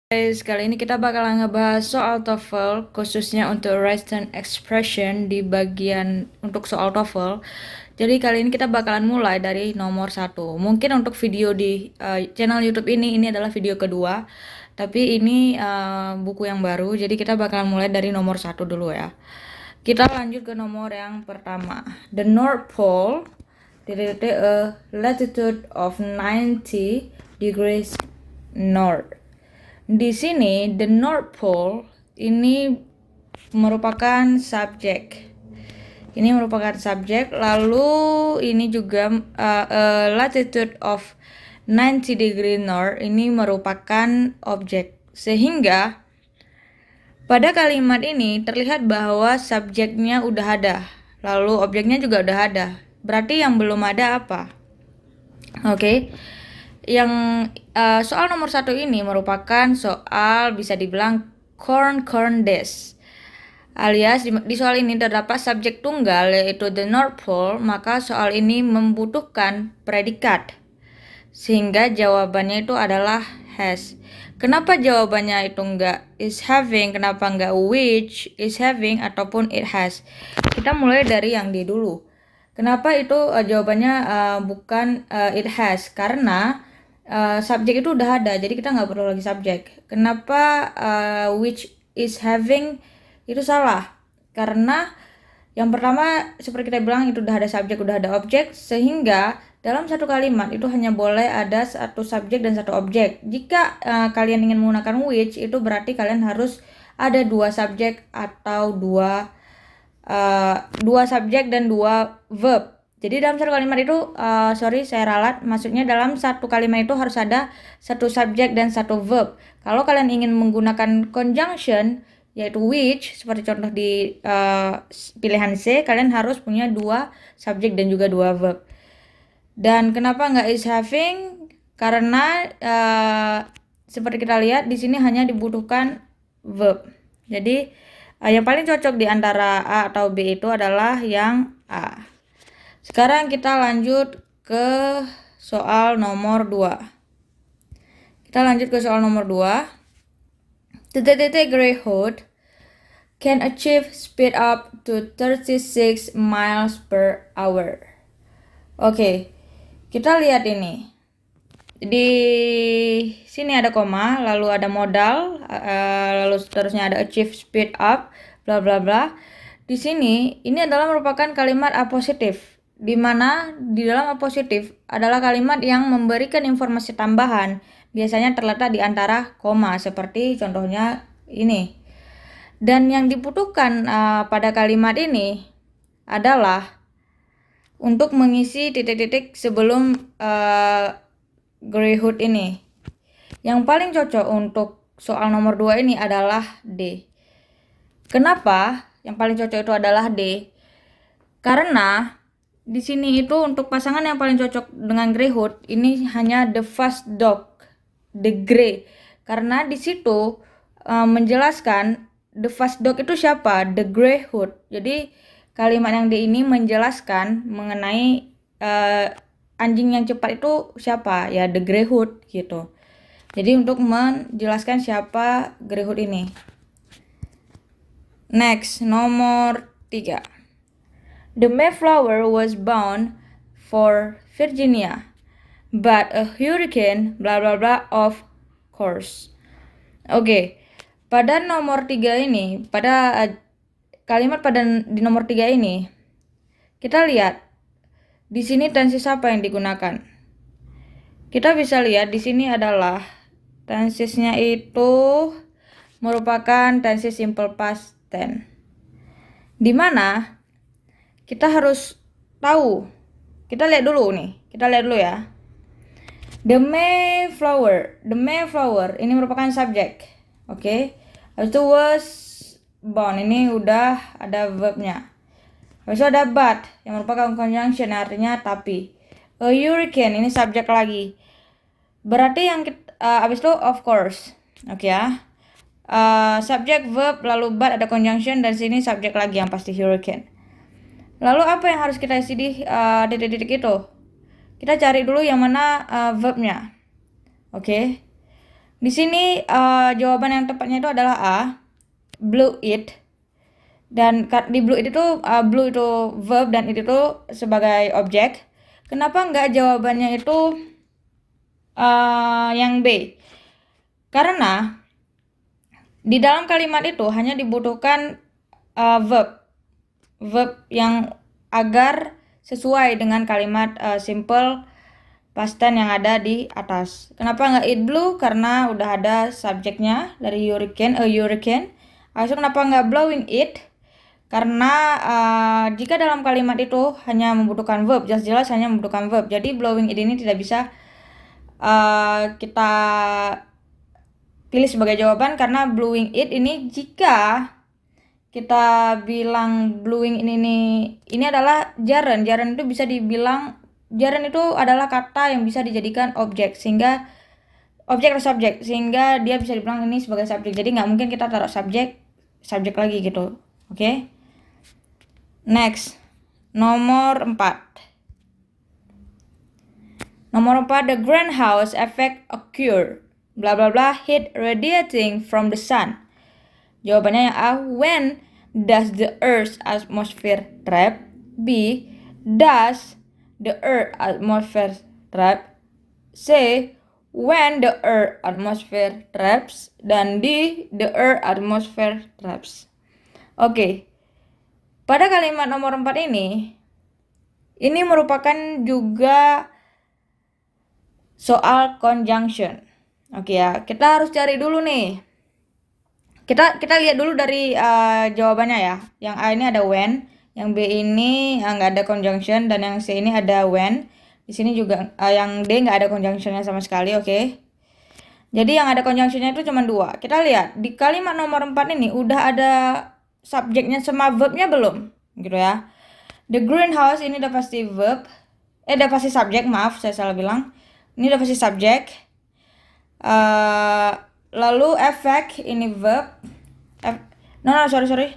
Guys, kali ini kita bakalan ngebahas soal TOEFL khususnya untuk written expression di bagian untuk soal TOEFL. Jadi kali ini kita bakalan mulai dari nomor 1. Mungkin untuk video di channel YouTube ini adalah video kedua, tapi ini buku yang baru. Jadi kita bakalan mulai dari nomor 1 dulu ya. Kita lanjut ke nomor yang pertama. The North Pole, a latitude of 90 degrees north. Di sini, the North Pole ini merupakan subjek. Ini merupakan subjek. Lalu ini juga a latitude of 90 degree north ini merupakan objek. Sehingga pada kalimat ini terlihat bahwa subjeknya udah ada. Lalu objeknya juga udah ada. Berarti yang belum ada apa? Oke. Yang soal nomor 1 ini merupakan soal bisa dibilang corn dash, alias di soal ini terdapat subjek tunggal yaitu the North Pole, maka soal ini membutuhkan predikat sehingga jawabannya itu adalah has. Kenapa jawabannya itu enggak is having, kenapa enggak which is having ataupun it has? Kita mulai dari yang D dulu. Kenapa itu jawabannya bukan it has? Karena subjek itu udah ada, jadi kita nggak perlu lagi subjek. Kenapa which is having itu salah? Karena yang pertama seperti kita bilang itu udah ada subjek, udah ada objek, sehingga dalam satu kalimat itu hanya boleh ada satu subjek dan satu objek. Jika kalian ingin menggunakan which, itu berarti kalian harus ada dua subjek atau dua subjek dan dua verb. Jadi dalam satu kalimat itu, saya ralat, maksudnya dalam satu kalimat itu harus ada satu subjek dan satu verb. Kalau kalian ingin menggunakan conjunction, yaitu which, seperti contoh di pilihan C, kalian harus punya dua subjek dan juga dua verb. Dan kenapa nggak is having? Karena seperti kita lihat di sini hanya dibutuhkan verb. Jadi yang paling cocok di antara A atau B itu adalah yang A. Sekarang kita lanjut ke soal nomor 2. Kita lanjut ke soal nomor 2. The Greyhound can achieve speed up to 36 miles per hour. Oke, kita lihat ini. Di sini ada koma, lalu ada modal, lalu seterusnya ada achieve speed up, bla bla bla. Di sini ini adalah merupakan kalimat apositif, di mana di dalam apositif adalah kalimat yang memberikan informasi tambahan, biasanya terletak di antara koma, seperti contohnya ini. Dan yang dibutuhkan pada kalimat ini adalah untuk mengisi titik-titik sebelum Greyhound ini. Yang paling cocok untuk soal nomor 2 ini adalah D. Kenapa yang paling cocok itu adalah D? Karena di sini itu untuk pasangan yang paling cocok dengan Greyhound ini hanya the fast dog, the grey. Karena di situ menjelaskan the fast dog itu siapa? The Greyhound. Jadi kalimat yang D ini menjelaskan mengenai anjing yang cepat itu siapa? Ya the Greyhound gitu. Jadi untuk menjelaskan siapa Greyhound ini. Next, nomor 3. The Mayflower was bound for Virginia, but a hurricane bla bla bla of course. Oke, pada nomor 3 ini, pada kalimat di nomor 3 ini, kita lihat di sini tenses apa yang digunakan. Kita bisa lihat di sini adalah tensesnya itu merupakan tenses simple past tense. Di mana kita harus tahu. Kita lihat dulu ya. The Mayflower ini merupakan subjek. Oke. Habis itu was bound, ini udah ada verbnya. Habis itu ada but yang merupakan conjunction, artinya tapi. A hurricane ini subjek lagi. Berarti yang habis itu of course. Oke ya. Subjek, verb, lalu but ada conjunction, dan sini subjek lagi yang pasti hurricane. Lalu apa yang harus kita isi di titik-titik itu? Kita cari dulu yang mana verbnya. Oke. Di sini jawaban yang tepatnya itu adalah A, blew it. Dan di blew it itu blew itu verb dan it itu sebagai objek. Kenapa nggak jawabannya itu yang B? Karena di dalam kalimat itu hanya dibutuhkan verb yang agar sesuai dengan kalimat simple past tense yang ada di atas. Kenapa nggak it blew? Karena udah ada subjeknya dari hurricane, a hurricane. Lalu kenapa nggak blowing it? Karena jika dalam kalimat itu hanya membutuhkan verb, jelas-jelas hanya membutuhkan verb. Jadi blowing it ini tidak bisa kita pilih sebagai jawaban karena blowing it ini jika kita bilang blowing ini adalah gerund. Gerund itu bisa dibilang gerund itu adalah kata yang bisa dijadikan objek sehingga objek atau subjek sehingga dia bisa dibilang ini sebagai subjek. Jadi nggak mungkin kita taruh subjek lagi gitu. Oke. Next. Nomor 4. The greenhouse effect occur bla bla bla heat radiating from the sun. Jawabannya yang A, when does the earth's atmosphere trap? B, does the earth atmosphere trap? C, when the earth atmosphere traps? Dan D, the earth atmosphere traps. Oke. Pada kalimat nomor 4 ini merupakan juga soal conjunction. Oke ya, kita harus cari dulu nih. Kita lihat dulu dari jawabannya ya. Yang A ini ada when, yang B ini nggak ada conjunction, dan yang C ini ada when. Di sini juga yang D nggak ada conjunctionnya sama sekali, oke. Jadi yang ada conjunctionnya itu cuma 2. Kita lihat di kalimat nomor 4 ini udah ada subjeknya sama verbnya belum? Gitu ya. The greenhouse ini udah pasti verb. Udah pasti subjek, maaf saya salah bilang. Ini udah pasti subjek. Lalu effect ini verb. Sorry.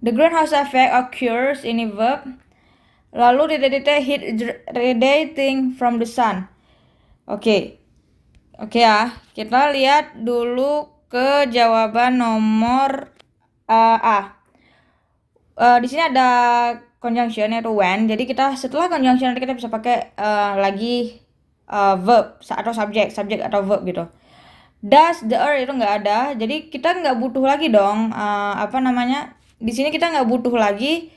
The greenhouse effect occurs ini verb. Lalu heat radiating from the sun. Oke ya, kita lihat dulu ke jawaban nomor A. Di sini ada conjunction yaitu when. Jadi kita setelah conjunction nanti kita bisa pakai lagi verb atau subjek atau verb gitu. Does the earth itu nggak ada, jadi kita nggak butuh lagi dong di sini kita nggak butuh lagi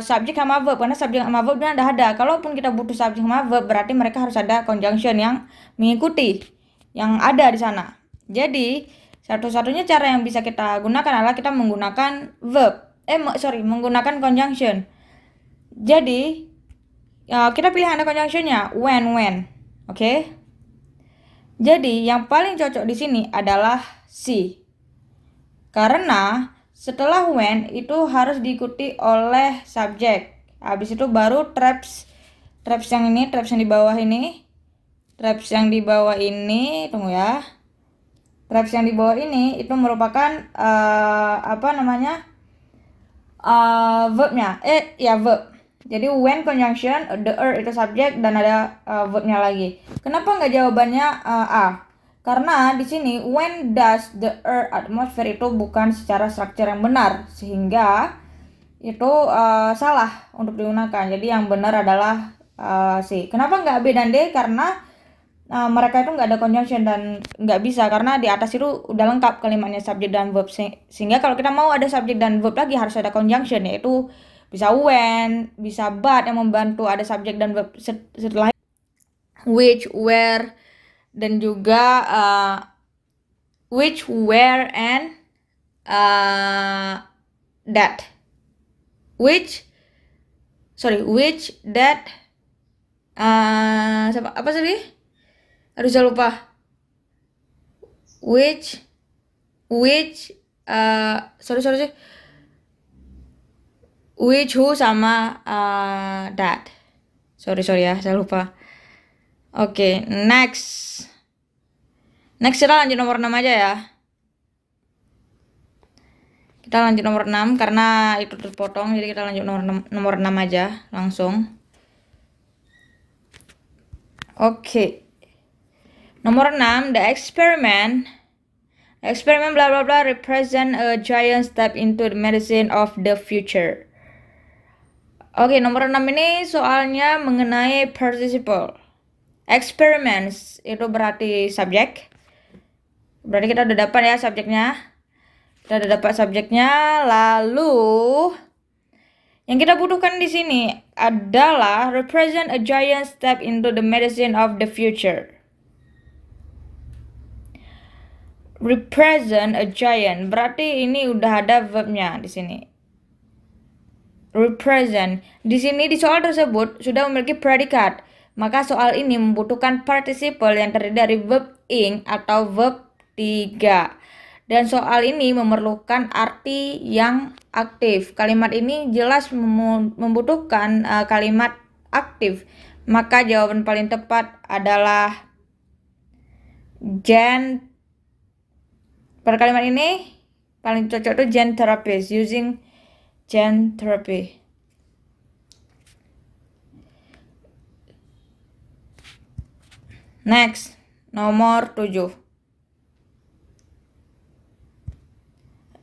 subjek sama verb karena subjek sama verb udah ada. Kalaupun kita butuh subjek sama verb berarti mereka harus ada conjunction yang mengikuti yang ada di sana. Jadi satu-satunya cara yang bisa kita gunakan adalah kita menggunakan menggunakan conjunction. Jadi kita pilih ada conjunctionnya when. Oke. Jadi yang paling cocok di sini adalah C. Karena setelah when itu harus diikuti oleh subjek. Habis itu baru traps yang ini, traps yang di bawah ini. Traps yang di bawah ini, tunggu ya. Traps yang di bawah ini itu merupakan verbnya. Verb. Jadi when conjunction, the earth itu subjek dan ada verbnya lagi. Kenapa nggak jawabannya A? Karena di sini when does the earth atmosphere itu bukan secara struktur yang benar, sehingga itu salah untuk digunakan. Jadi yang benar adalah C. Kenapa nggak B dan D? Karena mereka itu nggak ada conjunction dan nggak bisa karena di atas itu udah lengkap kalimatnya subjek dan verb, sehingga kalau kita mau ada subjek dan verb lagi harus ada conjunction, yaitu bisa when, bisa but yang membantu ada subjek dan verb setelah which, where, dan juga which, where, and that. Which, that, apa sih? Aduh saya lupa. Which, sorry. Which, who, sama that. Sorry ya, saya lupa. Oke, next kita lanjut nomor 6 aja ya. Kita lanjut nomor 6 karena itu terpotong, jadi kita lanjut nomor 6 aja langsung. Oke. Nomor 6, the experiment blah blah blah represent a giant step into the medicine of the future. Oke, nomor 6 ini soalnya mengenai participle. Experiments itu berarti subjek. Berarti kita udah dapat ya subjeknya. Kita udah dapat subjeknya. Lalu yang kita butuhkan di sini adalah represent a giant step into the medicine of the future. Represent a giant berarti ini udah ada verbnya di sini. Represent di sini di soal tersebut sudah memiliki predikat, maka soal ini membutuhkan participle yang terdiri dari verb ing atau verb 3. Dan soal ini memerlukan arti yang aktif. Kalimat ini jelas membutuhkan kalimat aktif. Maka jawaban paling tepat adalah pada kalimat ini paling cocok itu gen therapist, using gen therapy. Next, nomor 7.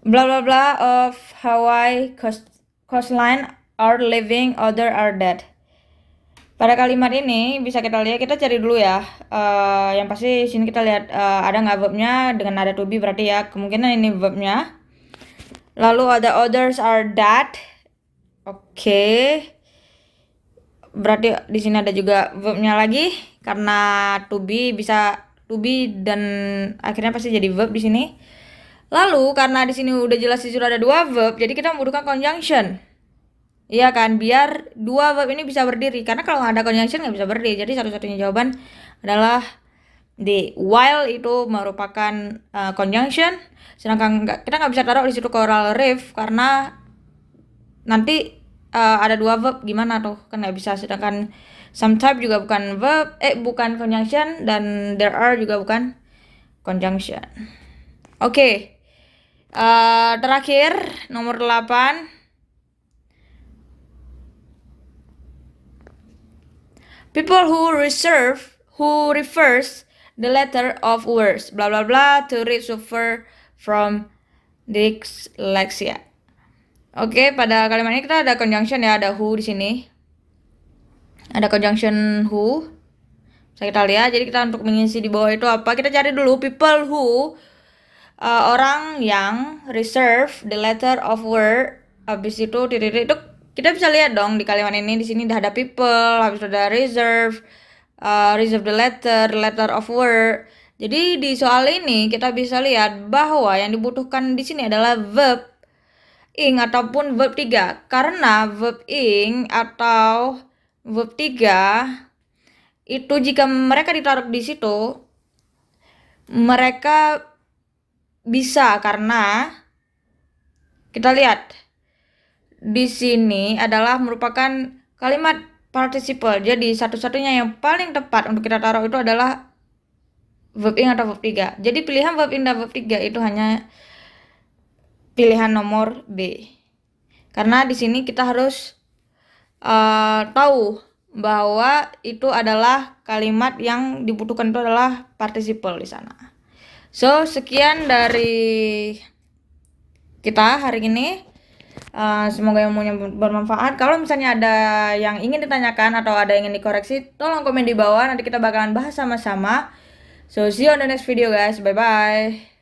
Blah blah blah of Hawaii coastline are living, other are dead. Pada kalimat ini bisa kita lihat, kita cari dulu ya. Yang pasti sini kita lihat ada nggak verbnya dengan nada to be, berarti ya kemungkinan ini verbnya. Lalu ada others are that. Oke. Berarti di sini ada juga verbnya lagi karena to be bisa to be dan akhirnya pasti jadi verb di sini. Lalu karena di sini udah jelas sudah ada dua verb, jadi kita membutuhkan conjunction. Iya kan, biar dua verb ini bisa berdiri. Karena kalau nggak ada conjunction nggak bisa berdiri. Jadi satu-satunya jawaban adalah D. While itu merupakan conjunction. Sedangkan kita nggak bisa taruh di situ coral reef karena nanti ada dua verb, gimana tuh? Kan nggak bisa. Sedangkan some type juga bukan verb, bukan conjunction, dan there are juga bukan conjunction. Oke. Terakhir nomor 8. People who refers the letter of words blah blah blah to suffer from dyslexia. Oke, pada kalimat ini kita ada conjunction ya, ada who di sini. Ada conjunction who. Bisa kita lihat. Jadi kita untuk mengisi di bawah itu apa? Kita cari dulu people who, orang yang reserve the letter of word. Habis itu titik itu kita bisa lihat dong di kalimat ini, di sini udah ada people, habis itu ada reserve the letter of word. Jadi di soal ini kita bisa lihat bahwa yang dibutuhkan di sini adalah verb ing ataupun verb 3. Karena verb ing atau verb 3 itu jika mereka ditaruh di situ mereka bisa, karena kita lihat di sini adalah merupakan kalimat participle. Jadi satu-satunya yang paling tepat untuk kita taruh itu adalah verb ing atau verb 3. Jadi pilihan verb ing dan verb 3 itu hanya pilihan nomor B. Karena di sini kita harus tahu bahwa itu adalah kalimat yang dibutuhkan itu adalah participle di sana. So, sekian dari kita hari ini. Semoga ilmunya bermanfaat. Kalau misalnya ada yang ingin ditanyakan atau ada yang ingin dikoreksi, tolong komen di bawah. Nanti kita bakalan bahas sama-sama. So, see you on the next video guys. Bye-bye.